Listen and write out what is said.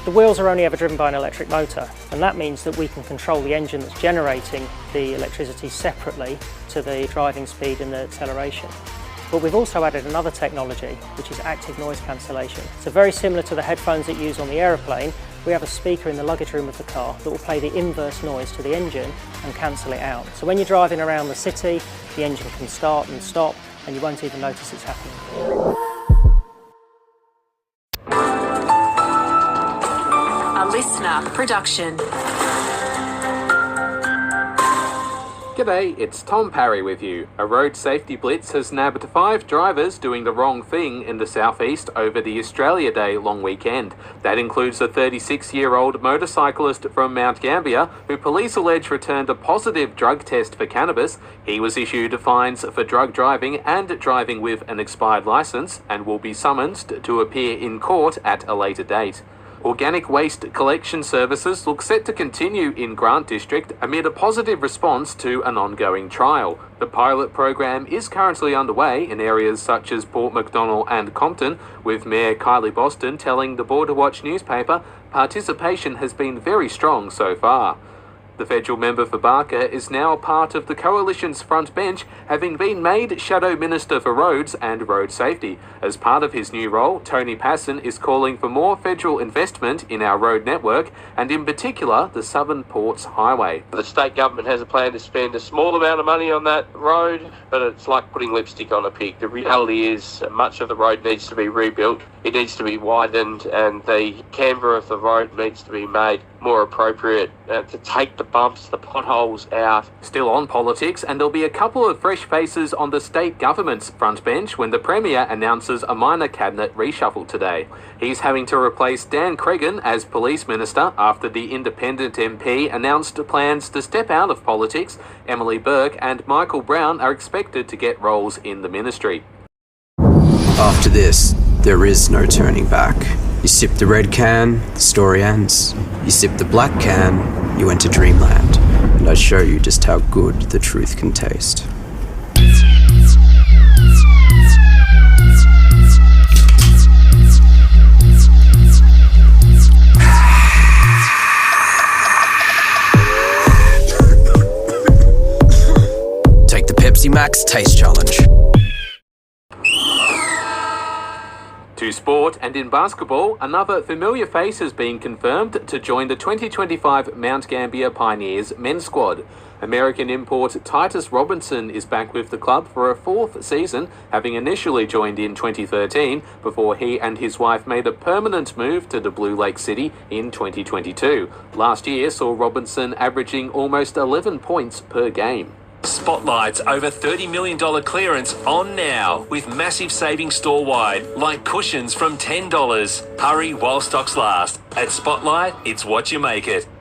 The wheels are only ever driven by an electric motor, and that means that we can control the engine that's generating the electricity separately to the driving speed and the acceleration. But we've also added another technology, which is active noise cancellation. So very similar to the headphones that you use on the aeroplane, we have a speaker in the luggage room of the car that will play the inverse noise to the engine and cancel it out. So when you're driving around the city, the engine can start and stop, and you won't even notice it's happening. A LISTNR production. G'day, it's Tom Perri with you. A road safety blitz has nabbed 5 drivers doing the wrong thing in the southeast over the Australia Day long weekend. That includes a 36-year-old motorcyclist from Mount Gambier who police allege returned a positive drug test for cannabis. He was issued fines for drug driving and driving with an expired licence and will be summoned to appear in court at a later date. Organic waste collection services look set to continue in Grant District amid a positive response to an ongoing trial. The pilot program is currently underway in areas such as Port Macdonald and Compton, with Mayor Kylie Boston telling the Border Watch newspaper participation has been very strong so far. The federal member for Barker is now part of the Coalition's front bench, having been made Shadow Minister for Roads and Road Safety. As part of his new role, Tony Passon is calling for more federal investment in our road network, and in particular, the Southern Ports Highway. The state government has a plan to spend a small amount of money on that road, but it's like putting lipstick on a pig. The reality is much of the road needs to be rebuilt. It needs to be widened, and the camber of the road needs to be made more appropriate to take the bumps, the potholes out. Still on politics, and there'll be a couple of fresh faces on the state government's front bench when the Premier announces a minor cabinet reshuffle today. He's having to replace Dan Cregan as Police Minister after the independent MP announced plans to step out of politics. Emily Burke and Michael Brown are expected to get roles in the ministry. After this, there is no turning back. You sip the red can, the story ends. You sip the black can, you enter dreamland. And I show you just how good the truth can taste. Take the Pepsi Max Taste Challenge. To sport, and in basketball, another familiar face has been confirmed to join the 2025 Mount Gambier Pioneers men's squad. American import Titus Robinson is back with the club for a 4th season, having initially joined in 2013 before he and his wife made a permanent move to the Blue Lake City in 2022. Last year saw Robinson averaging almost 11 points per game. Spotlight's over $30 million clearance on now with massive savings store-wide, like cushions from $10. Hurry while stocks last. At Spotlight, it's what you make it.